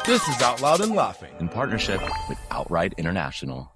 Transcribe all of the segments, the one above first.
This is Out Loud and Laughing in partnership with Outright International.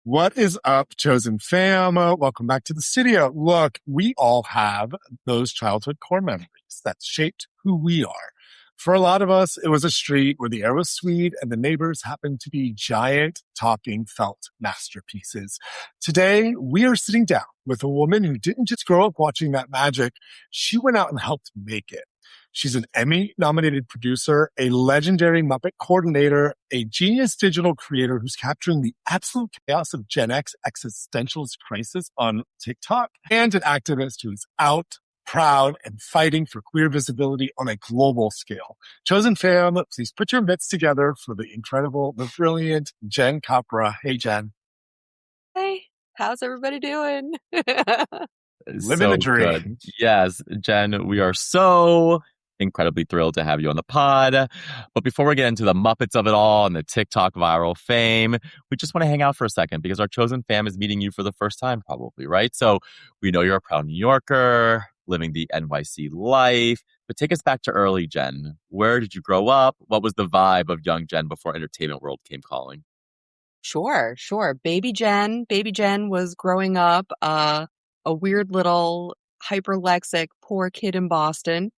What is up, Chosen fam? Welcome back to the studio. Look, we all have those childhood core memories that shaped who we are. For a lot of us, it was a street where the air was sweet and the neighbors happened to be giant talking felt masterpieces. Today, we are sitting down with a woman who didn't just grow up watching that magic. She went out and helped make it. She's an Emmy-nominated producer, a legendary Muppet coordinator, a genius digital creator who's capturing the absolute chaos of Gen X existentialist crisis on TikTok, and an activist who's out, proud, and fighting for queer visibility on a global scale. Chosen fam, please put your mitts together for the incredible, the brilliant Jen Capra. Hey, Jen. Hey, how's everybody doing? Living the dream. Good. Yes, Jen, we are so incredibly thrilled to have you on the pod. But before we get into the Muppets of it all and the TikTok viral fame, we just want to hang out for a second because our Chosen fam is meeting you for the first time probably, right? So we know you're a proud New Yorker, living the NYC life, but take us back to early Jen. Where did you grow up? What was the vibe of young Jen before entertainment world came calling? Sure. Baby Jen was growing up a weird little hyperlexic poor kid in Boston.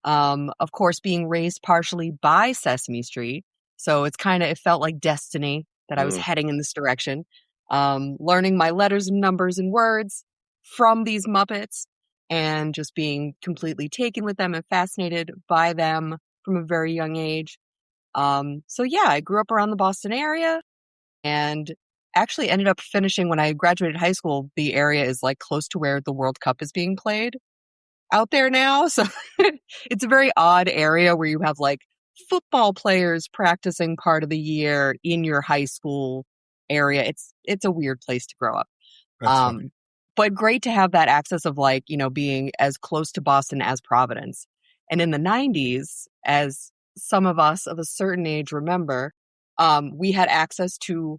Of course, being raised partially by Sesame Street. So it felt like destiny that I was heading in this direction. Learning my letters and numbers and words from these Muppets and just being completely taken with them and fascinated by them from a very young age. I grew up around the Boston area and actually ended up finishing when I graduated high school. The area is like close to where the World Cup is being played out there now. So it's a very odd area where you have like football players practicing part of the year in your high school area. It's a weird place to grow up. But great to have that access of like, being as close to Boston as Providence. And in the 90s, as some of us of a certain age remember, we had access to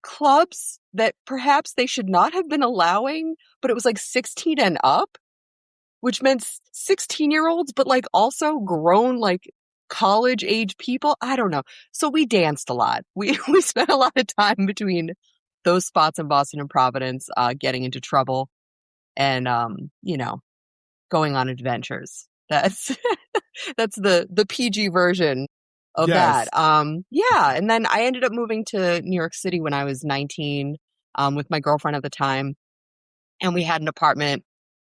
clubs that perhaps they should not have been allowing, but it was like 16 and up, which meant 16-year-olds, but like also grown, like college age people. I don't know. So we danced a lot. We spent a lot of time between those spots in Boston and Providence, getting into trouble and, going on adventures. That's, that's the PG version of that. And then I ended up moving to New York City when I was 19, with my girlfriend at the time. And we had an apartment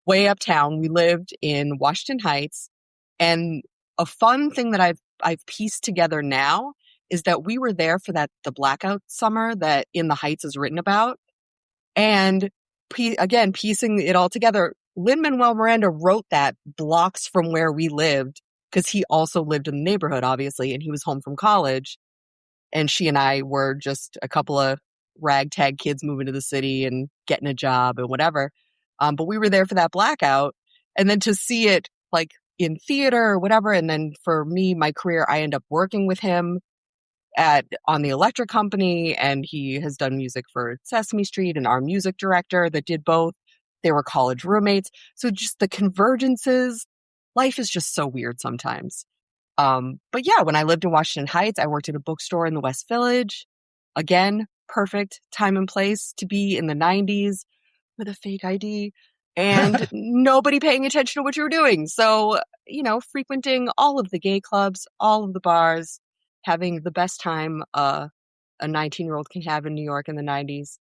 way uptown. We lived in Washington Heights. And a fun thing that I've pieced together now is that we were there for the blackout summer that In the Heights is written about. And again, piecing it all together, Lin-Manuel Miranda wrote that blocks from where we lived because he also lived in the neighborhood, obviously, and he was home from college. And she and I were just a couple of ragtag kids moving to the city and getting a job and whatever. But we were there for that blackout. And then to see it like in theater or whatever. And then for me, my career, I end up working with him on the electric company, and he has done music for Sesame Street and our music director that did both. They were college roommates. So just the convergences, life is just so weird sometimes. But yeah, when I lived in Washington Heights, I worked at a bookstore in the West Village. Again, perfect time and place to be in the 90s with a fake ID and nobody paying attention to what you were doing. So, frequenting all of the gay clubs, all of the bars, having the best time a 19-year-old can have in New York in the 90s.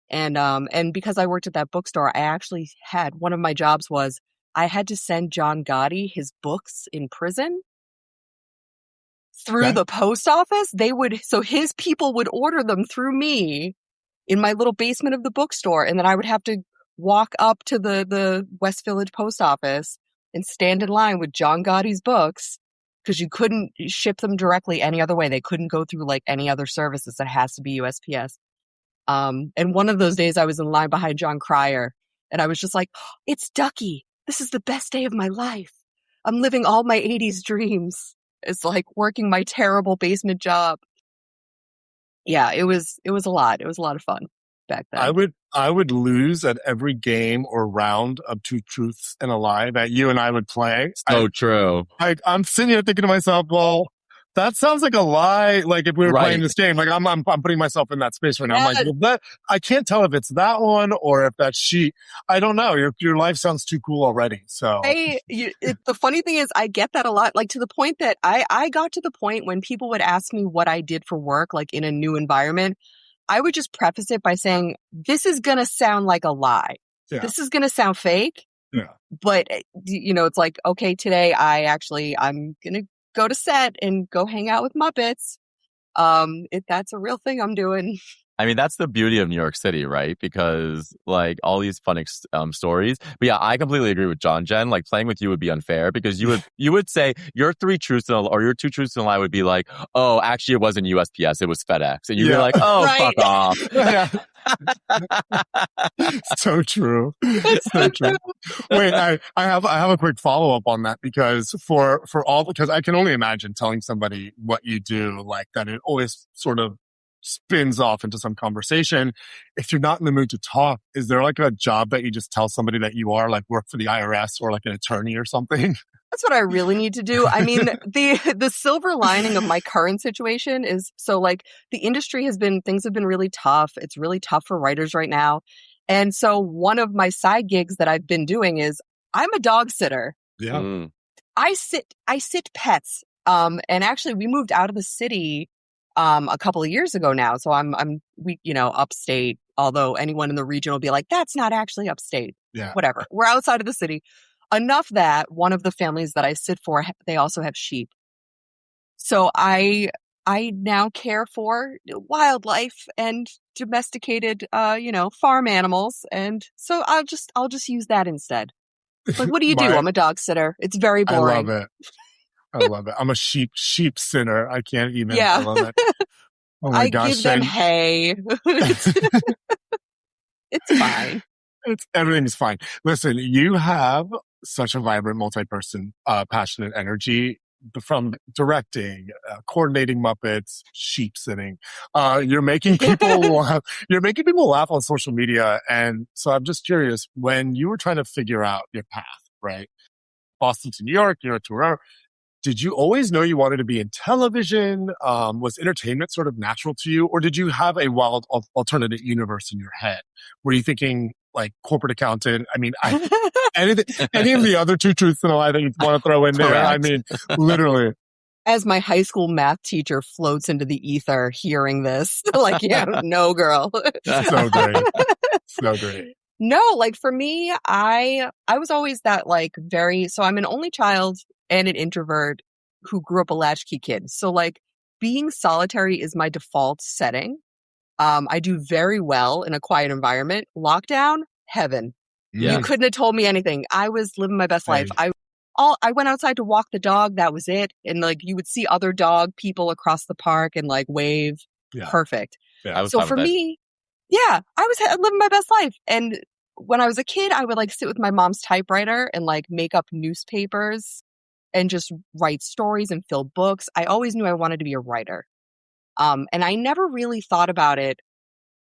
And because I worked at that bookstore, I actually had one of my jobs was I had to send John Gotti his books in prison through the post office. So his people would order them through me in my little basement of the bookstore. And then I would have to walk up to the West Village post office and stand in line with John Gotti's books because you couldn't ship them directly any other way. They couldn't go through like any other services. That has to be USPS. And one of those days I was in line behind John Cryer and I was just like, it's Ducky. This is the best day of my life. I'm living all my 80s dreams. It's like working my terrible basement job. Yeah, it was a lot. It was a lot of fun back then. I would lose at every game or round of Two Truths and a Lie that you and I would play. So true. I'm sitting here thinking to myself, well, That sounds like a lie. Like if we were playing Right. this game, like I'm putting myself in that space right now. I'm like, Yeah. well, that I can't tell if it's that one or if that's she. I don't know. Your life sounds too cool already. So The funny thing is, I get that a lot, like to the point that I got to the point when people would ask me what I did for work, like in a new environment, I would just preface it by saying, this is going to sound like a lie. Yeah. This is going to sound fake. Yeah. But, it's like, okay, today I'm going to go to set and go hang out with Muppets. That's a real thing I'm doing. I mean, that's the beauty of New York City, right? Because like all these fun stories. But yeah, I completely agree with John. Jen, like playing with you would be unfair because you would say your 3 truths or your 2 truths and a lie would be like, oh, actually it wasn't USPS, it was FedEx, and you'd be like, oh, Right. fuck off. Yeah. So true. So true. Wait, I have a quick follow up on that because because I can only imagine telling somebody what you do like that. It always sort of spins off into some conversation. If you're not in the mood to talk, is there like a job that you just tell somebody that you are, like work for the IRS or like an attorney or something? That's what I really need to do. I mean, the silver lining of my current situation is, so like the industry things have been really tough. It's really tough for writers right now. And so one of my side gigs that I've been doing is I'm a dog sitter. Yeah. I sit pets. And actually we moved out of the city a couple of years ago now. So we upstate, although anyone in the region will be like, that's not actually upstate. Yeah. Whatever. We're outside of the city. Enough that one of the families that I sit for, they also have sheep. So I now care for wildlife and domesticated, farm animals. And so I'll just use that instead. Like, what do you do? I'm a dog sitter. It's very boring. I love it. I'm a sheep sitter. I can't even. Yeah. I love it. Oh my gosh. Give them hay. It's fine. Everything's fine. Listen, you have such a vibrant, multi-person, passionate energy from directing, coordinating Muppets, sheep sitting. You're making people laugh. You're making people laugh on social media. And so I'm just curious, when you were trying to figure out your path, right? Boston to New York, New York to wherever, did you always know you wanted to be in television? Was entertainment sort of natural to you? Or did you have a wild alternative universe in your head? Were you thinking like corporate accountant? I mean, any of the other 2 truths and a lie that you want to throw in there? Correct. I mean, literally. As my high school math teacher floats into the ether hearing this, like, yeah, no, girl. So great. So great. No, like for me, I was always that like so I'm an only child and an introvert who grew up a latchkey kid. So like being solitary is my default setting. I do very well in a quiet environment. Lockdown, heaven. Yeah. You couldn't have told me anything. I was living my best life. I went outside to walk the dog. That was it. And like you would see other dog people across the park and like wave. Yeah. Perfect. Yeah. So for me, yeah, I was living my best life. And when I was a kid, I would like sit with my mom's typewriter and like make up newspapers and just write stories and fill books. I always knew I wanted to be a writer. And I never really thought about it.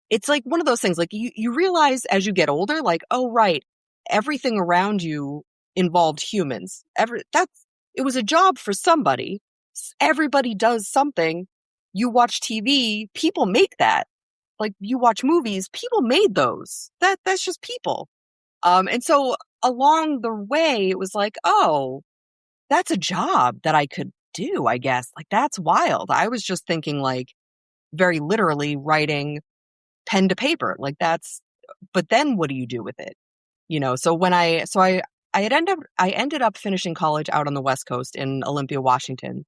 It's like one of those things, like you realize as you get older, like, oh, right, everything around you involved humans. It was a job for somebody. Everybody does something. You watch TV, people make that. Like you watch movies, people made those. That's just people. And so along the way, it was like, oh, that's a job that I could do, I guess. Like that's wild. I was just thinking like very literally writing pen to paper. Like but then what do you do with it? So when I ended up finishing college out on the West Coast in Olympia, Washington,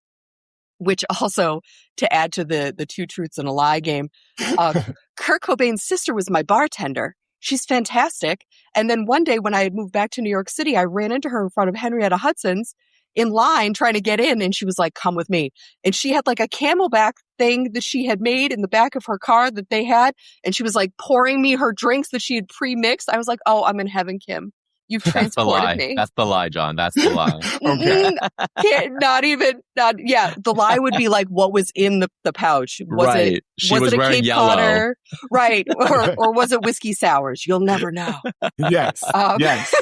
which also, to add to the 2 truths and a lie game, Kurt Cobain's sister was my bartender. She's fantastic. And then one day when I had moved back to New York City, I ran into her in front of Henrietta Hudson's in line trying to get in. And she was like, come with me. And she had like a Camelback thing that she had made in the back of her car that they had. And she was like pouring me her drinks that she had pre-mixed. I was like, oh, I'm in heaven, Kim. You've transported me. That's the lie, John. That's the lie. Okay. The lie would be like what was in the pouch. Was right. She was it a wearing Cape yellow. Codder? Right. Or was it whiskey sours? You'll never know. Yes. Yes.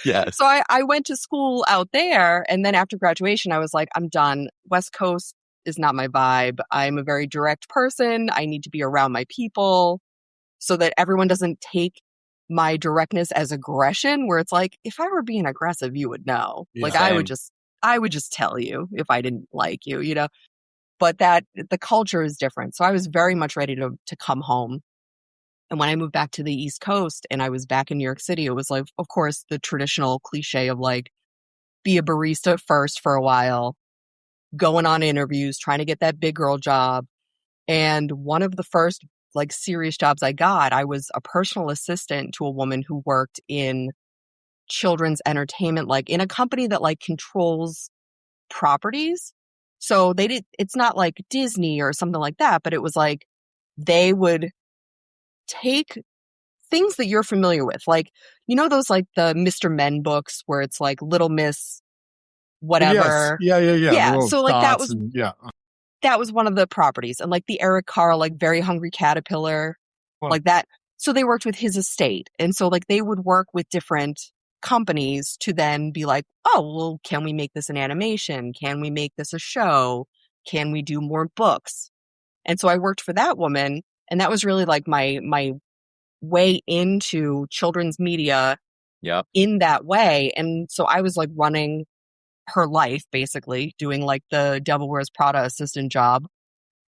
Yes. So I went to school out there. And then after graduation, I was like, I'm done. West Coast, is not my vibe. I'm a very direct person. I need to be around my people so that everyone doesn't take my directness as aggression, where it's like, if I were being aggressive, you would know. Yeah. Like I would just tell you if I didn't like you, you know, but that the culture is different. So I was very much ready to come home. And when I moved back to the East Coast and I was back in New York City, it was like, of course, the traditional cliche of like, be a barista first for a while, going on interviews, trying to get that big girl job. And one of the first like serious jobs I got, I was a personal assistant to a woman who worked in children's entertainment, like in a company that like controls properties. So it's not like Disney or something like that, but it was like they would take things that you're familiar with. Like, you know, those like the Mr. Men books where it's like Little Miss, whatever. Yes. Yeah. Yeah. So like that was one of the properties. And like the Eric Carle, like Very Hungry Caterpillar, like that. So they worked with his estate. And so like they would work with different companies to then be like, oh, well, can we make this an animation? Can we make this a show? Can we do more books? And so I worked for that woman. And that was really like my way into children's media in that way. And so I was like running her life, basically doing like the Devil Wears Prada assistant job.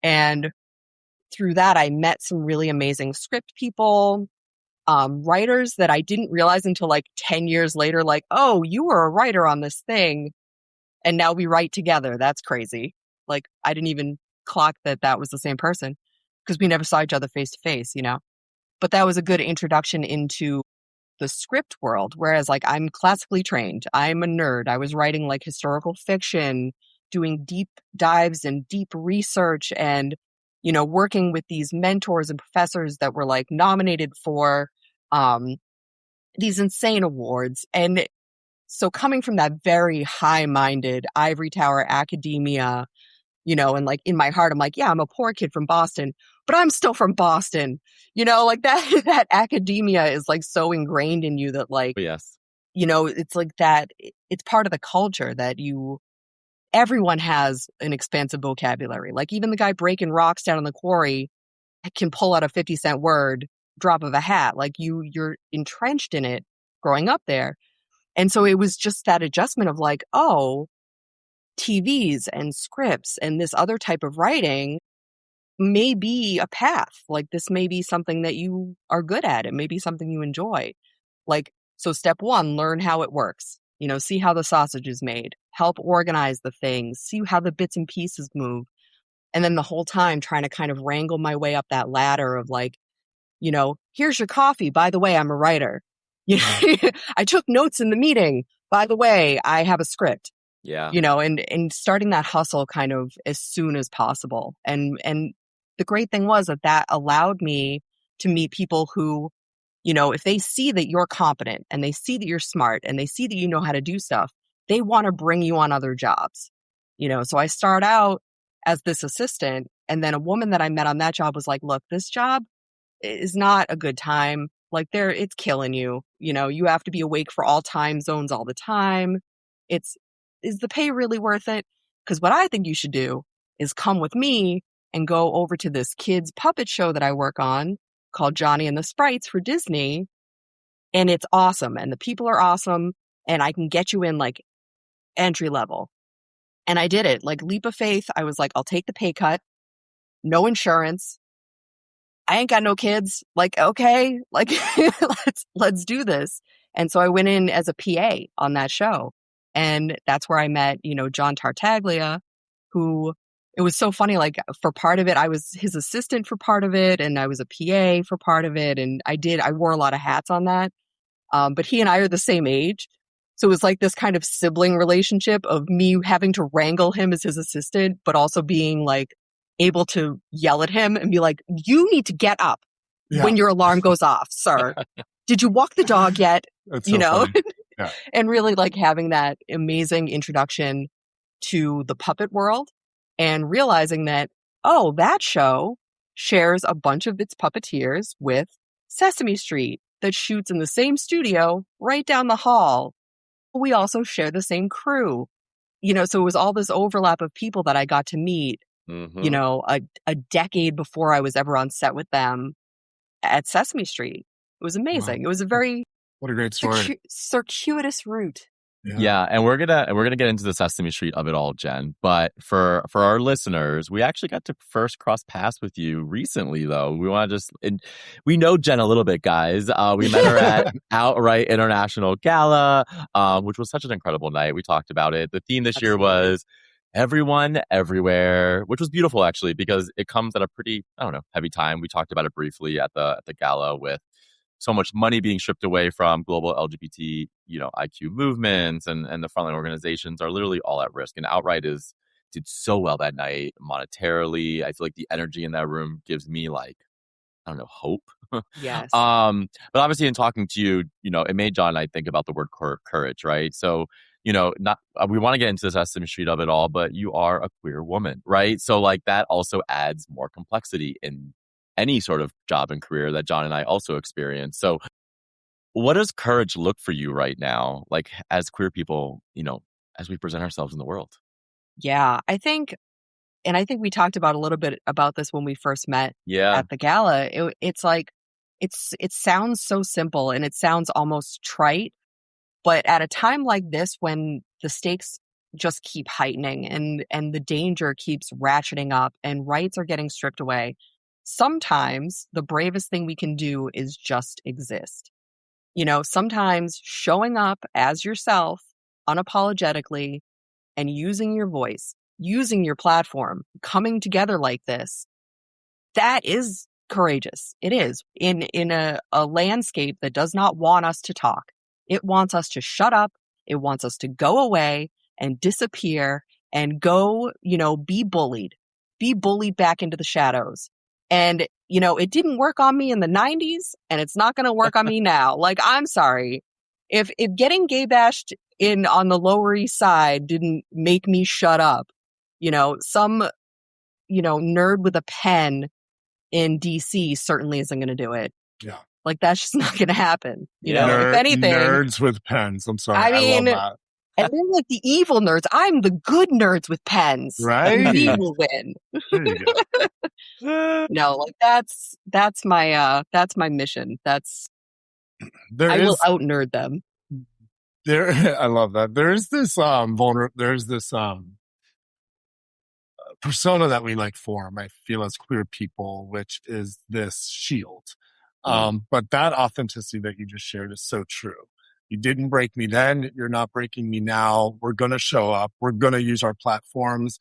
And through that, I met some really amazing script people, writers that I didn't realize until like 10 years later, like, oh, you were a writer on this thing. And now we write together. That's crazy. Like, I didn't even clock that was the same person because we never saw each other face to face, you know? But that was a good introduction into the script world. Whereas like I'm classically trained. I'm a nerd. I was writing like historical fiction, doing deep dives and deep research and, you know, working with these mentors and professors that were like nominated for these insane awards. And so coming from that very high-minded ivory tower academia, you know, and like in my heart, I'm like, yeah, I'm a poor kid from Boston, but I'm still from Boston. You know, like that academia is like so ingrained in you that like, yes, you know, it's like that, it's part of the culture that everyone has an expansive vocabulary. Like even the guy breaking rocks down in the quarry can pull out a 50-cent word, drop of a hat. Like you're entrenched in it growing up there. And so it was just that adjustment of like, oh, TVs and scripts and this other type of writing may be a path. Like this may be something that you are good at. It may be something you enjoy. Like, so step one, learn how it works. You know, see how the sausage is made, help organize the things, see how the bits and pieces move. And then the whole time trying to kind of wrangle my way up that ladder of like, you know, here's your coffee. By the way, I'm a writer. You know, I took notes in the meeting. By the way, I have a script. Yeah. You know, and starting that hustle kind of as soon as possible. And the great thing was that allowed me to meet people who, you know, if they see that you're competent and they see that you're smart and they see that you know how to do stuff, they want to bring you on other jobs. You know, so I start out as this assistant, and then a woman that I met on that job was like, look, this job is not a good time. Like it's killing you. You know, you have to be awake for all time zones all the time. Is the pay really worth it? Because what I think you should do is come with me and go over to this kids puppet show that I work on called Johnny and the Sprites for Disney. And it's awesome. And the people are awesome. And I can get you in like entry level. And I did it, like leap of faith. I was like, I'll take the pay cut, no insurance. I ain't got no kids. Like, okay, like let's do this. And so I went in as a PA on that show. And that's where I met, you know, John Tartaglia, who it was so funny. Like for part of it, I was his assistant for part of it. And I was a PA for part of it. And I wore a lot of hats on that. But he and I are the same age. So it was like this kind of sibling relationship of me having to wrangle him as his assistant, but also being like able to yell at him and be like, you need to get up when your alarm goes off, sir. Did you walk the dog yet? That's you so know? funny. Yeah. And really like having that amazing introduction to the puppet world and realizing that, oh, that show shares a bunch of its puppeteers with Sesame Street that shoots in the same studio right down the hall. We also share the same crew. so it was all this overlap of people that I got to meet, Mm-hmm. a decade before I was ever on set with them at Sesame Street. It was amazing. Wow. It was a very What a great story. circuitous route. Yeah, and we're gonna get into the Sesame Street of it all, Jen. But for our listeners, we actually got to first cross paths with you recently, though. We want to we know Jen a little bit, guys. We met her at Outright International Gala, which was such an incredible night. We talked about it. The theme this year was everyone, everywhere, which was beautiful actually because it comes at a pretty, I don't know, heavy time. We talked about it briefly at the gala with so much money being stripped away from global LGBT, IQ movements, and the frontline organizations are literally all at risk. And Outright did so well that night monetarily. I feel like the energy in that room gives me like, I don't know, hope. Yes. But obviously in talking to you, it made John and I think about the word courage, right? So, not we want to get into the Sesame Street of it all, but you are a queer woman, right? So like that also adds more complexity in any sort of job and career that John and I also experience. So what does courage look for you right now, like as queer people, as we present ourselves in the world? Yeah, I think we talked about a little bit about this when we first met at the gala. It's like, it sounds so simple and it sounds almost trite, but at a time like this, when the stakes just keep heightening and the danger keeps ratcheting up and rights are getting stripped away, sometimes the bravest thing we can do is just exist. Sometimes showing up as yourself unapologetically and using your voice, using your platform, coming together like this, that is courageous. It is in a landscape that does not want us to talk. It wants us to shut up. It wants us to go away and disappear and go, be bullied back into the shadows. And, it didn't work on me in the 90s and it's not going to work on me now. Like, I'm sorry. If getting gay bashed on the Lower East Side didn't make me shut up, some, nerd with a pen in DC certainly isn't going to do it. Yeah. Like, that's just not going to happen. If anything. Nerds with pens. I'm sorry. I love that. And they're like the evil nerds. I'm the good nerds with pens. Right. We will win. There you go. No, like that's my mission. I will out nerd them. I love that. There's this persona that we like form, I feel, as queer people, which is this shield. But that authenticity that you just shared is so true. You didn't break me then. You're not breaking me now. We're going to show up. We're going to use our platforms.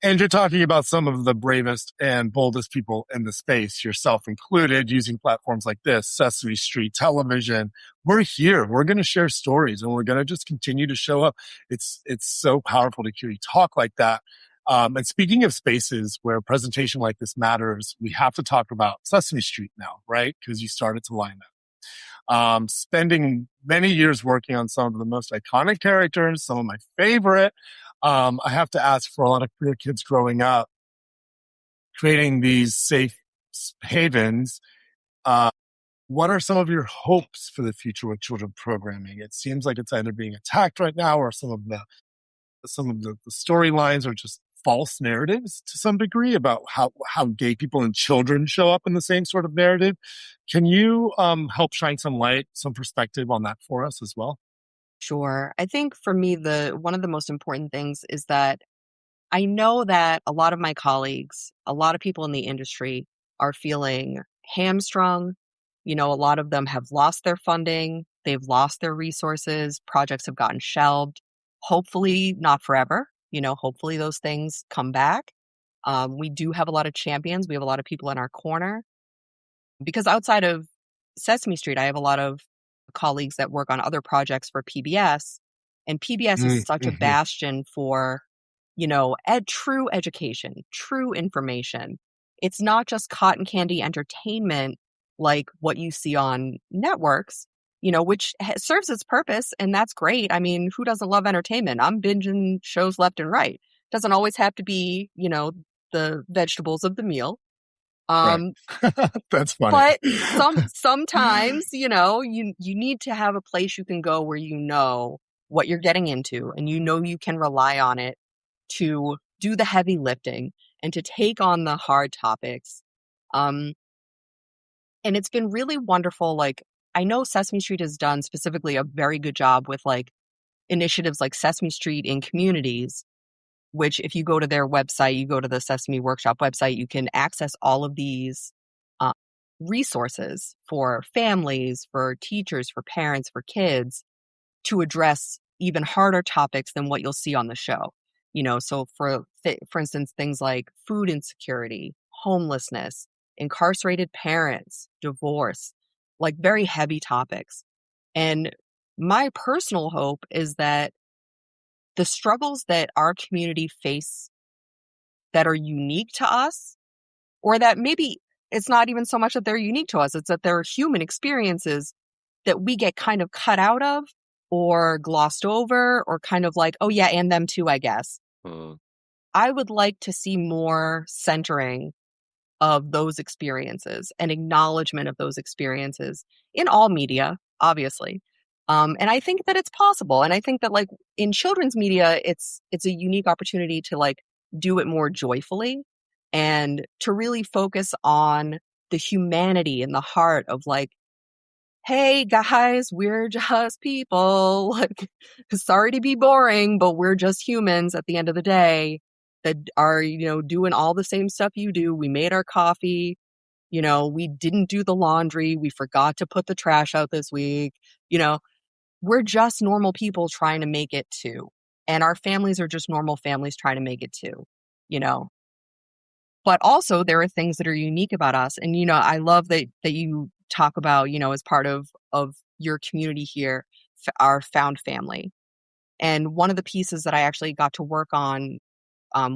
And you're talking about some of the bravest and boldest people in the space, yourself included, using platforms like this, Sesame Street, television. We're here. We're going to share stories and we're going to just continue to show up. It's so powerful to hear you talk like that. And speaking of spaces where presentation like this matters, we have to talk about Sesame Street now, right? Because you started to line up. Spending many years working on some of the most iconic characters, some of my favorite. I have to ask, for a lot of queer kids growing up, creating these safe havens, what are some of your hopes for the future with children programming? It seems like it's either being attacked right now, or some of the storylines are just false narratives to some degree about how gay people and children show up in the same sort of narrative. Can you help shine some light, some perspective on that for us as well? Sure. I think for me, one of the most important things is that I know that a lot of my colleagues, a lot of people in the industry are feeling hamstrung. A lot of them have lost their funding. They've lost their resources. Projects have gotten shelved. Hopefully not forever. Hopefully those things come back. We do have a lot of champions. We have a lot of people in our corner. Because outside of Sesame Street, I have a lot of colleagues that work on other projects for PBS. And PBS is such a bastion for, true education, true information. It's not just cotton candy entertainment like what you see on networks, which serves its purpose. And that's great. I mean, who doesn't love entertainment? I'm binging shows left and right. Doesn't always have to be, the vegetables of the meal. Right. That's funny. But sometimes, you need to have a place you can go where what you're getting into, and you know you can rely on it to do the heavy lifting and to take on the hard topics. And it's been really wonderful. Like, I know Sesame Street has done specifically a very good job with like initiatives like Sesame Street in communities, which if you go to their website, you go to the Sesame Workshop website, you can access all of these resources for families, for teachers, for parents, for kids to address even harder topics than what you'll see on the show. You know, so for instance, things like food insecurity, homelessness, incarcerated parents, divorce, like very heavy topics. And my personal hope is that the struggles that our community face that are unique to us, or that maybe it's not even so much that they're unique to us, it's that they're human experiences that we get kind of cut out of or glossed over, or kind of like, oh yeah, and them too, I guess. I would like to see more centering of those experiences and acknowledgement of those experiences in all media, obviously. And I think that it's possible. And I think that like in children's media, it's a unique opportunity to like do it more joyfully and to really focus on the humanity and the heart of like, hey guys, we're just people. Like, sorry to be boring, but we're just humans at the end of the day that are, you know, doing all the same stuff you do. We made our coffee, you know, we didn't do the laundry. We forgot to put the trash out this week. You know, we're just normal people trying to make it too. And our families are just normal families trying to make it too, you know. But also there are things that are unique about us. And, you know, I love that you talk about, you know, as part of your community here, our found family. And one of the pieces that I actually got to work on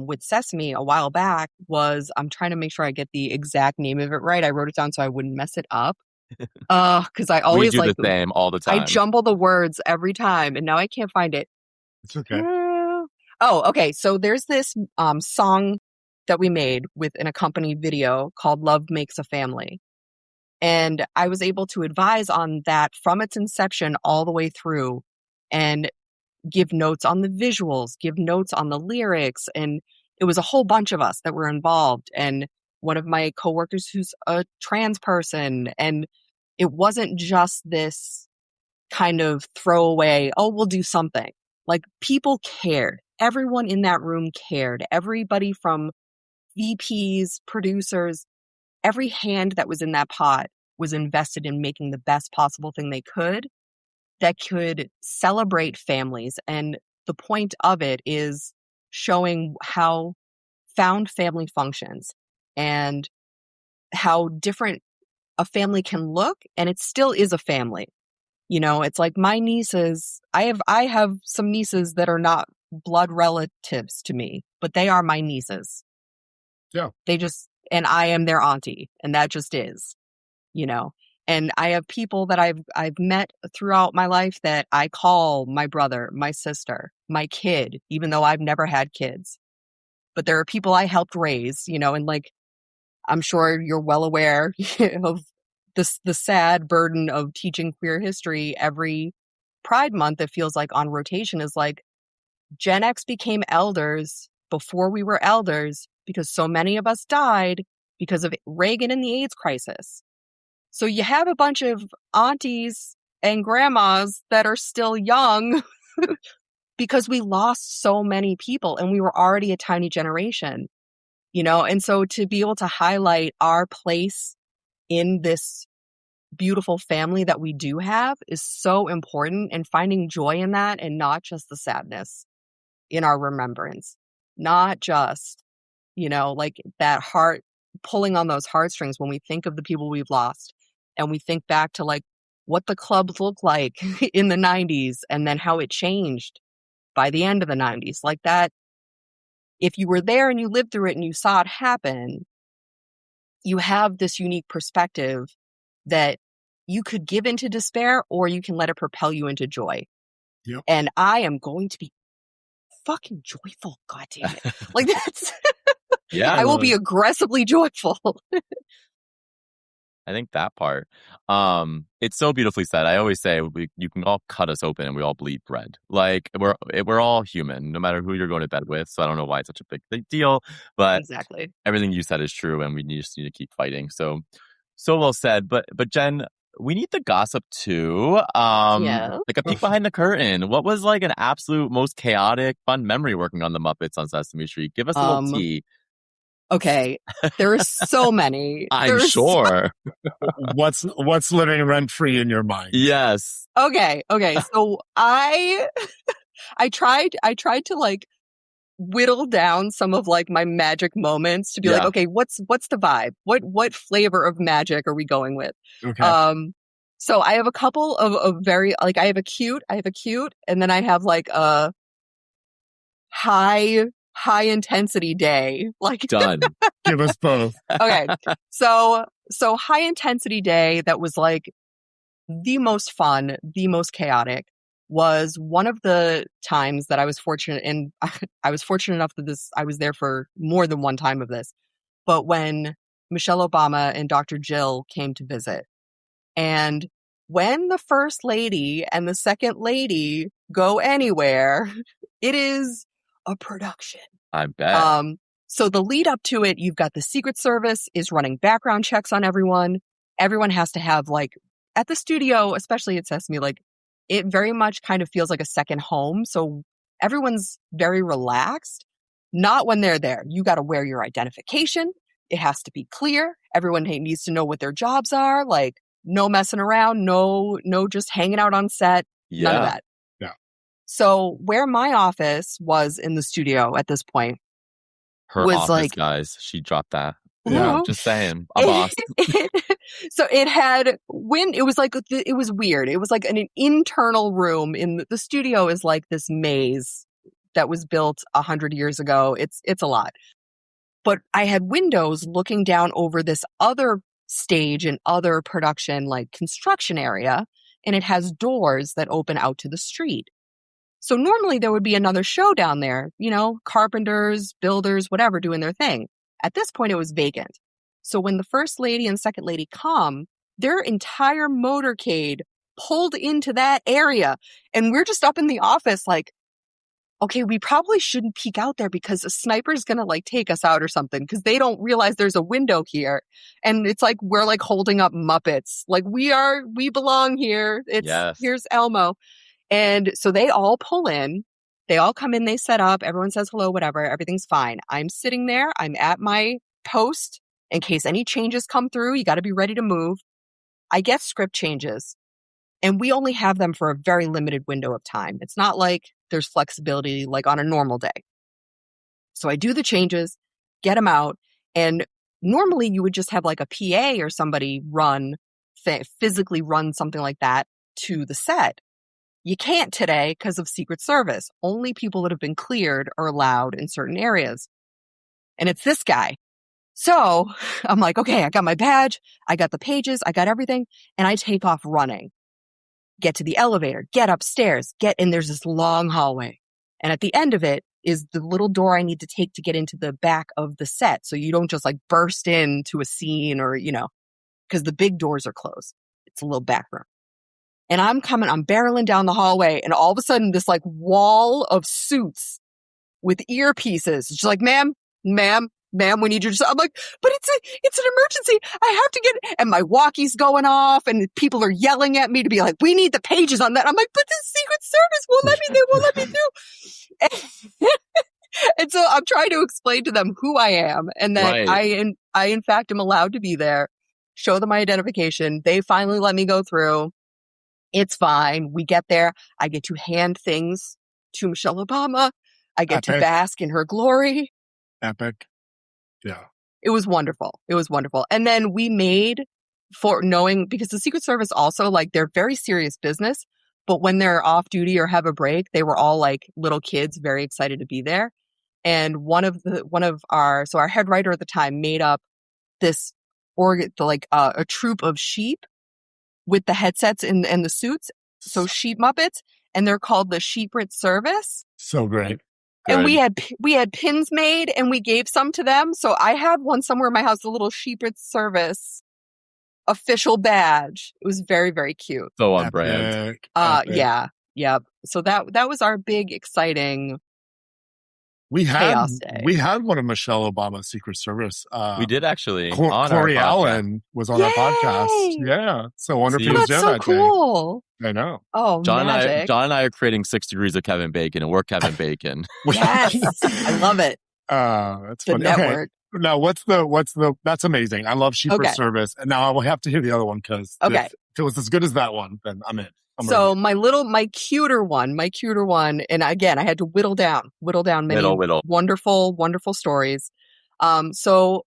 with Sesame a while back was, I'm trying to make sure I get the exact name of it right. I wrote it down so I wouldn't mess it up. Because I always we do like the same all the time. I jumble the words every time, and now I can't find it. It's okay. Oh, okay. So there's this song that we made with an accompanied video called Love Makes a Family. And I was able to advise on that from its inception all the way through and give notes on the visuals, give notes on the lyrics. And it was a whole bunch of us that were involved. And one of my coworkers who's a trans person. And it wasn't just this kind of throwaway, oh, we'll do something. Like, people cared. Everyone in that room cared. Everybody from VPs, producers, every hand that was in that pot was invested in making the best possible thing they could that could celebrate families. And the point of it is showing how found family functions and how different a family can look, and it still is a family. You know, it's like my nieces, I have some nieces that are not blood relatives to me, but they are my nieces. Yeah. And I am their auntie, and that just is, you know. And I have people that I've met throughout my life that I call my brother, my sister, my kid, even though I've never had kids. But there are people I helped raise, you know, and like, I'm sure you're well aware of the sad burden of teaching queer history every Pride Month. It feels like on rotation is like Gen X became elders before we were elders because so many of us died because of Reagan and the AIDS crisis. So you have a bunch of aunties and grandmas that are still young because we lost so many people and we were already a tiny generation, you know? And so to be able to highlight our place in this beautiful family that we do have is so important, and finding joy in that and not just the sadness in our remembrance, not just, you know, like that heart pulling on those heartstrings when we think of the people we've lost and we think back to like what the clubs looked like in the 90s and then how it changed by the end of the 90s. Like that, if you were there and you lived through it and you saw it happen, you have this unique perspective that you could give into despair or you can let it propel you into joy. Yep. And I am going to be fucking joyful. God damn it. Like that's, yeah, I will be aggressively joyful. I think that part. It's so beautifully said. I always say you can all cut us open and we all bleed bread. Like we're all human, no matter who you're going to bed with. So I don't know why it's such a big deal, but Exactly. everything you said is true, and we just need to keep fighting. So well said. But Jen, we need the gossip too. Yeah. Like a peek behind the curtain. What was like an absolute most chaotic, fun memory working on the Muppets on Sesame Street? Give us a little tea. Okay. There are so many. I'm sure. What's living rent free in your mind? Yes. Okay. So I tried to like whittle down some of like my magic moments to be like, okay, what's the vibe? What flavor of magic are we going with? Okay. So I have a couple of very, like, I have a cute, and then I have like a high intensity day. Like, done. Give us both. Okay. So high intensity day that was like the most fun, the most chaotic was one of the times that I was fortunate, and I was fortunate enough that I was there for more than one time of this. But when Michelle Obama and Dr. Jill came to visit, and when the first lady and the second lady go anywhere, it is a production. I bet. So the lead up to it, you've got the Secret Service is running background checks on everyone. Everyone has to have, like, at the studio, especially at Sesame, like, it very much kind of feels like a second home. So everyone's very relaxed. Not when they're there. You got to wear your identification. It has to be clear. Everyone needs to know what their jobs are. Like, no messing around. No just hanging out on set. None of that. Yeah. So where my office was in the studio at this point, her was office, like, guys. She dropped that. Yeah. Just saying. A boss. So it had wind. It was like, it was weird. It was like an internal room in the studio is like this maze that was built 100 years ago. It's a lot. But I had windows looking down over this other stage and other production, like construction area, and it has doors that open out to the street. So normally there would be another show down there, carpenters, builders, whatever, doing their thing. At this point, it was vacant. So when the first lady and second lady come, their entire motorcade pulled into that area. And we're just up in the office like, okay, we probably shouldn't peek out there because a sniper's going to like take us out or something because they don't realize there's a window here. And it's like, we're like holding up Muppets. Like we belong here. Here's Elmo. And so they all pull in, they all come in, they set up, everyone says hello, whatever, everything's fine. I'm sitting there, I'm at my post in case any changes come through, you got to be ready to move. I get script changes and we only have them for a very limited window of time. It's not like there's flexibility like on a normal day. So I do the changes, get them out, and normally you would just have like a PA or somebody physically run something like that to the set. You can't today because of Secret Service. Only people that have been cleared are allowed in certain areas. And it's this guy. So I'm like, okay, I got my badge. I got the pages. I got everything. And I take off running. Get to the elevator. Get upstairs. And there's this long hallway. And at the end of it is the little door I need to take to get into the back of the set. So you don't just like burst into a scene or, because the big doors are closed. It's a little back room. And I'm barreling down the hallway, and all of a sudden, this like wall of suits with earpieces. It's just like, ma'am, we need you to. I'm like, but it's an emergency. I have to get. And my walkie's going off, and people are yelling at me to be like, we need the pages on that. I'm like, but the Secret Service won't let me. They won't let me through. And so I'm trying to explain to them who I am, and that I in fact am allowed to be there. Show them my identification. They finally let me go through. It's fine. We get there. I get to hand things to Michelle Obama. I get to bask in her glory. Epic. Yeah. It was wonderful. And then we made because the Secret Service also, like, they're very serious business, but when they're off duty or have a break, they were all like little kids, very excited to be there. And our head writer at the time made up this a troop of sheep with the headsets and the suits. So sheep Muppets, and they're called the Sheeprit Service. So great. Good. And we had pins made and we gave some to them. So I have one somewhere in my house, the little Sheeprit Service official badge. It was very, very cute. So on brand. Epic. Yeah. Yep. So that was our big, exciting chaos day. We had one of Michelle Obama's Secret Service. We did actually. Corey Allen was on our podcast. Yeah. So wonder if he was there that day. Cool. I know. Oh, John magic. and I are creating 6 degrees of Kevin Bacon, and we're Kevin Bacon. Yes. I love it. That's the funny. Network. Okay. Now, what's the, that's amazing. I love Sheeprit Service. And now I will have to hear the other one because if it was as good as that one, then I'm in. So my cuter one, and again, I had to whittle down many wonderful, wonderful stories. So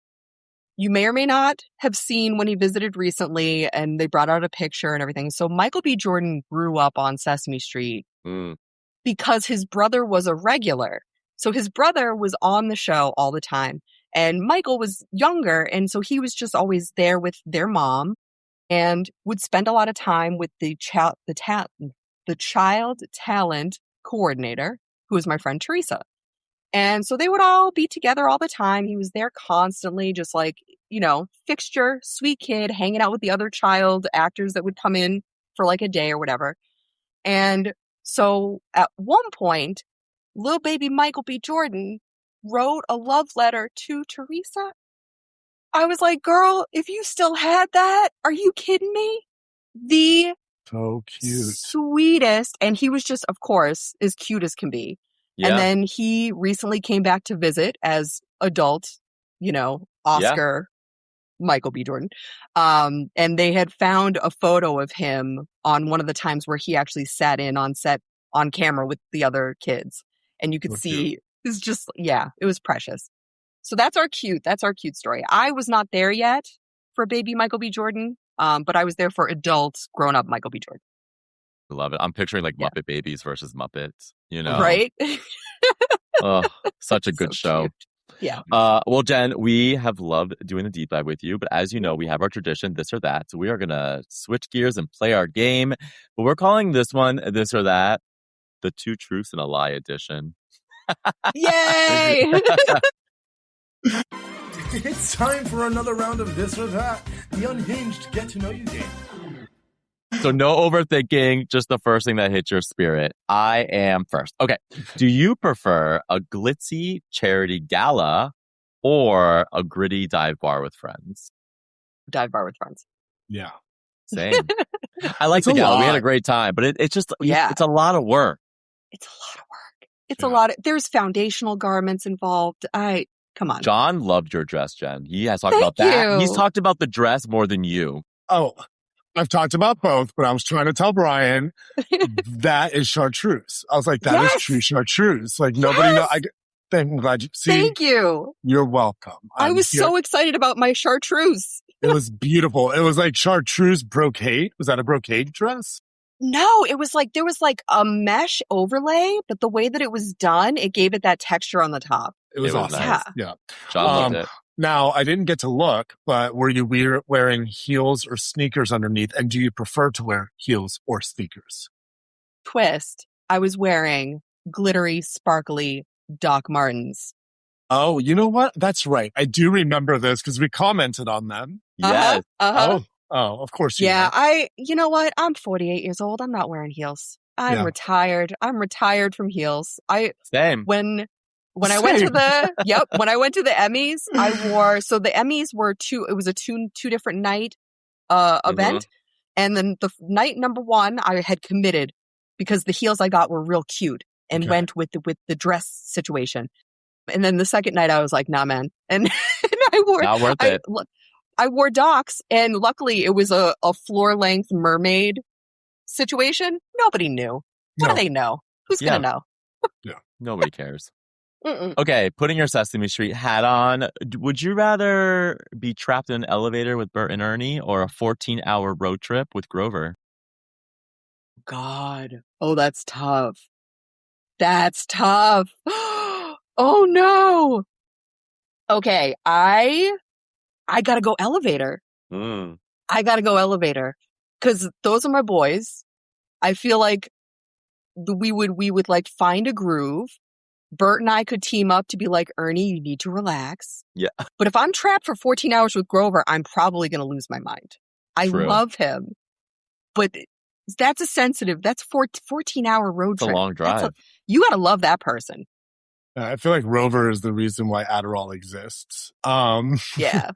you may or may not have seen when he visited recently and they brought out a picture and everything. So Michael B. Jordan grew up on Sesame Street because his brother was a regular. So his brother was on the show all the time and Michael was younger. And so he was just always there with their mom. And would spend a lot of time with the child talent coordinator, who is my friend Teresa. And so they would all be together all the time. He was there constantly, just like, fixture, sweet kid, hanging out with the other child actors that would come in for like a day or whatever. And so at one point, little baby Michael B. Jordan wrote a love letter to Teresa. I was like, girl, if you still had that, are you kidding me? The so cute, sweetest. And he was just, of course, as cute as can be. Yeah. And then he recently came back to visit as adult, Oscar Michael B. Jordan. And they had found a photo of him on one of the times where he actually sat in on set on camera with the other kids. And you could see it's just, it was precious. So that's our cute story. I was not there yet for baby Michael B. Jordan, but I was there for adult grown-up Michael B. Jordan. I love it. I'm picturing like Muppet Babies versus Muppets, Right? Oh, such a good show. Cute. Yeah. Well, Jen, we have loved doing the deep dive with you, but as you know, we have our tradition, this or that. So we are going to switch gears and play our game, but we're calling this one, This or That, the 2 Truths and a Lie edition. Yay! It's time for another round of This or That, the unhinged get-to-know-you game. So no overthinking, just the first thing that hits your spirit. I am first. Okay. Do you prefer a glitzy charity gala or a gritty dive bar with friends? Dive bar with friends. Yeah. Same. I like the gala. We had a great time, but it's just, it's a lot of work. It's a lot of work. It's a lot of, there's foundational garments involved. Come on. John loved your dress, Jen. He has talked about that. He's talked about the dress more than you. Oh, I've talked about both, but I was trying to tell Brian that is chartreuse. I was like, that is true chartreuse. Like nobody knows. I'm glad you see. Thank you. You're welcome. I was so excited about my chartreuse. It was beautiful. It was like chartreuse brocade. Was that a brocade dress? No, it was like, there was like a mesh overlay, but the way that it was done, it gave it that texture on the top. It was awesome. Nice. Yeah. John loved it. Now, I didn't get to look, but were you wearing heels or sneakers underneath? And do you prefer to wear heels or sneakers? Twist. I was wearing glittery, sparkly Doc Martens. Oh, you know what? That's right. I do remember this because we commented on them. Yes. Oh, of course you are. You know what? I'm 48 years old. I'm not wearing heels. I'm retired. I'm retired from heels. Same. When I went to the Emmys, I wore, so the Emmys were it was a two different night event. And then the night number 1, I had committed because the heels I got were real cute and went with the dress situation. And then the second night I was like, nah, man. And I wore, not worth it. I wore Docs, and luckily it was a floor length mermaid situation. Nobody knew. What do they know? Who's going to know? Yeah. Nobody cares. Okay, putting your Sesame Street hat on, would you rather be trapped in an elevator with Bert and Ernie or a 14-hour road trip with Grover? God. Oh, that's tough. That's tough. Oh, no. Okay, I gotta go elevator. I gotta go elevator. Because those are my boys. I feel like we would like find a groove. Bert and I could team up to be like, Ernie, you need to relax. Yeah. But if I'm trapped for 14 hours with Grover, I'm probably going to lose my mind. I True. love him. But that's 14-hour road It's a trip. long drive. You got to love that person. I feel like Rover is the reason why Adderall exists. Yeah.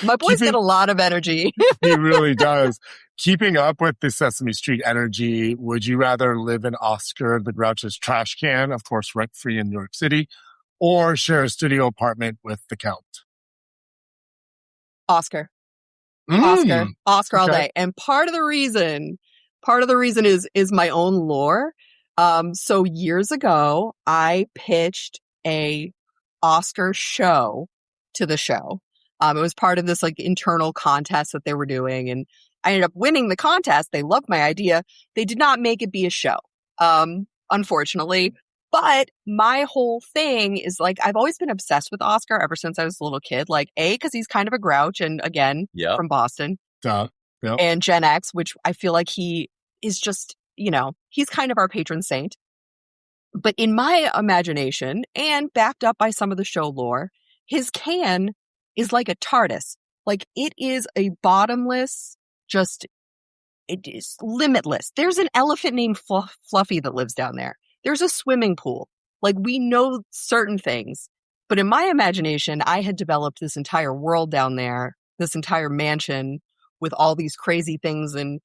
My boy's got a lot of energy. He really does. Keeping up with the Sesame Street energy, would you rather live in Oscar the Grouch's trash can, of course, rent-free in New York City, or share a studio apartment with the Count? Oscar Mm, all okay. day. And part of the reason is my own lore. So years ago, I pitched a Oscar show to the show. It was part of this like internal contest that they were doing, and I ended up winning the contest. They loved my idea. They did not make it be a show, unfortunately. But my whole thing is like, I've always been obsessed with Oscar ever since I was a little kid. Like, because he's kind of a grouch, and again, from Boston. Yep. And Gen X, which I feel like he is just, he's kind of our patron saint. But in my imagination, and backed up by some of the show lore, his can is like a TARDIS. Like, it is a bottomless, it is limitless. There's an elephant named Fluffy that lives down there. There's a swimming pool. Like, we know certain things. But in my imagination, I had developed this entire world down there, this entire mansion with all these crazy things. And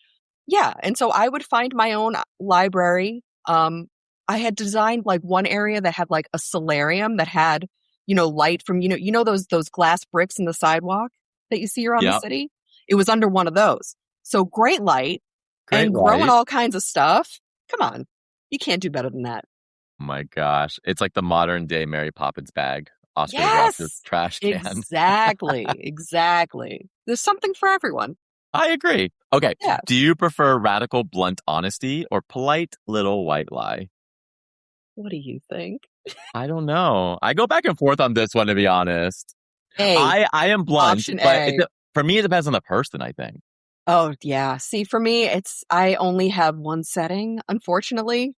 so I would find my own library. I had designed like one area that had like a solarium that had, light from, those glass bricks in the sidewalk that you see around the city. It was under one of those. So great light and growing all kinds of stuff. Come on. You can't do better than that. Oh my gosh. It's like the modern day Mary Poppins bag. Oscar the Grouch's trash can. Exactly. There's something for everyone. I agree. Okay. Yeah. Do you prefer radical, blunt honesty or polite little white lie? What do you think? I don't know. I go back and forth on this one, to be honest. I am blunt, Option but A. For me, it depends on the person, I think. Oh, yeah. See, for me, I only have one setting, unfortunately.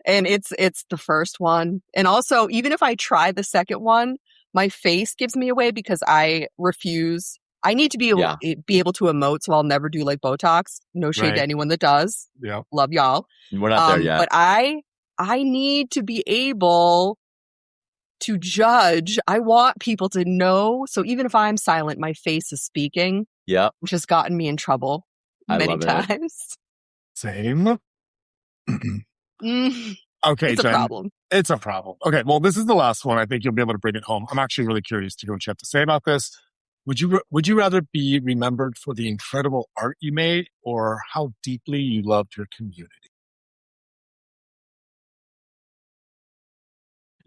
And it's the first one. And also, even if I try the second one, my face gives me away because I refuse. I need to be able to emote, so I'll never do like Botox. No shade to anyone that does. Yeah. Love y'all. We're not there yet. But I need to be able to judge. I want people to know. So even if I'm silent, my face is speaking. Yeah. Which has gotten me in trouble many times. Same. Okay, it's a Jen. problem. It's a problem. Okay, well, this is the last one. I think you'll be able to bring it home. I'm actually really curious to hear what you have to say about this. Would you rather be remembered for the incredible art you made or how deeply you loved your community?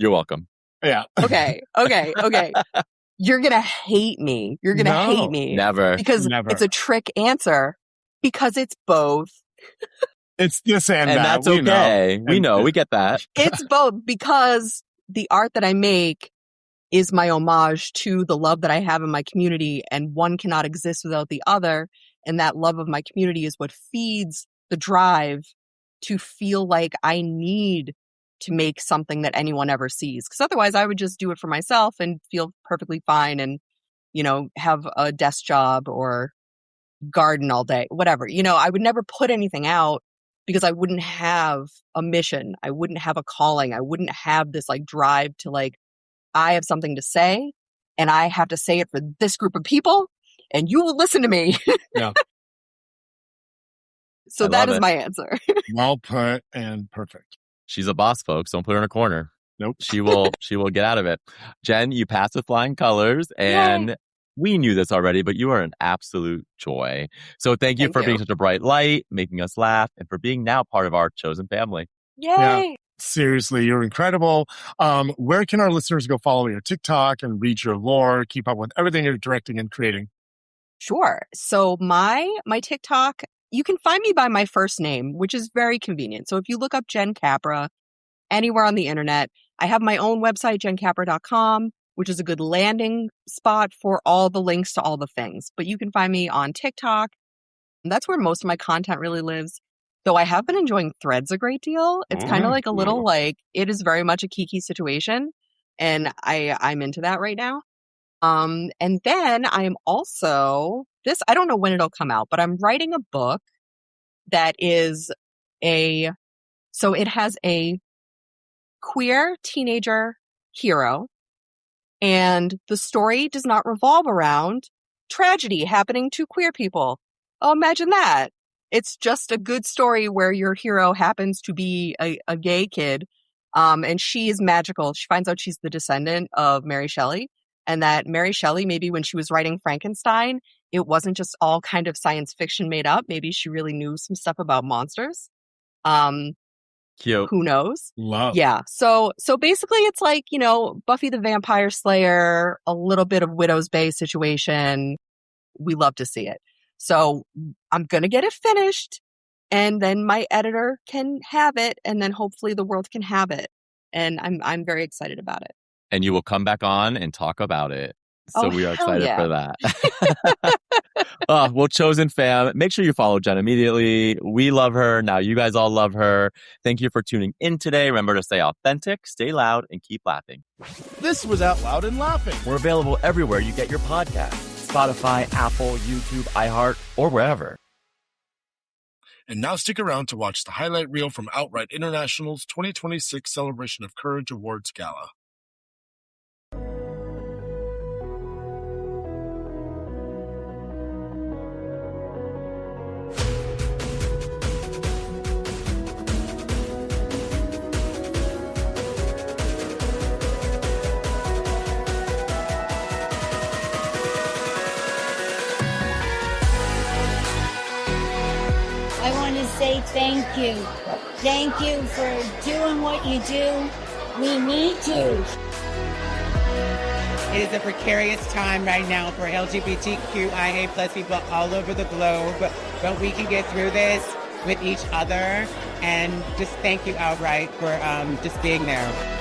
You're welcome. Yeah. Okay. You're going to hate me. Hate me. Never. Because it's a trick answer. Because it's both. It's this and that. That's okay. We know. We get that. It's both because the art that I make is my homage to the love that I have in my community, and one cannot exist without the other. And that love of my community is what feeds the drive to feel like I need to make something that anyone ever sees. Because otherwise I would just do it for myself and feel perfectly fine and, have a desk job or garden all day, whatever. I would never put anything out because I wouldn't have a mission. I wouldn't have a calling. I wouldn't have this like drive to like, I have something to say and I have to say it for this group of people and you will listen to me. Yeah. So that is my answer. Well put and perfect. She's a boss, folks. Don't put her in a corner. Nope. She will get out of it. Jen, you passed with flying colors, and we knew this already, but you are an absolute joy. So thank you for being such a bright light, making us laugh, and for being now part of our chosen family. Yay! Yeah. Seriously, you're incredible. Where can our listeners go follow your TikTok and read your lore, keep up with everything you're directing and creating? Sure. So my TikTok, you can find me by my first name, which is very convenient. So if you look up Jen Capra anywhere on the internet, I have my own website, jencapra.com, which is a good landing spot for all the links to all the things. But you can find me on TikTok. That's where most of my content really lives. Though I have been enjoying Threads a great deal. It's kind of like a little it is very much a Kiki situation. And I'm into that right now. And then I am also, this, I don't know when it'll come out, but I'm writing a book that is so it has a queer teenager hero, and the story does not revolve around tragedy happening to queer people. Oh, imagine that. It's just a good story where your hero happens to be a gay kid, and she is magical. She finds out she's the descendant of Mary Shelley, and that Mary Shelley, maybe when she was writing Frankenstein, it wasn't just all kind of science fiction made up. Maybe she really knew some stuff about monsters. Cute. Who knows? Love. Yeah. So basically it's like, Buffy the Vampire Slayer, a little bit of Widow's Bay situation. We love to see it. So I'm going to get it finished, and then my editor can have it, and then hopefully the world can have it. And I'm very excited about it. And you will come back on and talk about it. So Oh, we are hell excited yeah. for that. Well, Chosen fam, make sure you follow Jen immediately. We love her. Now you guys all love her. Thank you for tuning in today. Remember to stay authentic, stay loud, and keep laughing. This was Out Loud and Laughing. We're available everywhere you get your podcasts. Spotify, Apple, YouTube, iHeart, or wherever. And now stick around to watch the highlight reel from Outright International's 2026 Celebration of Courage Awards Gala. I want to say thank you. Thank you for doing what you do. We need you. It is a precarious time right now for LGBTQIA plus people all over the globe, but we can get through this with each other. And just thank you outright for just being there.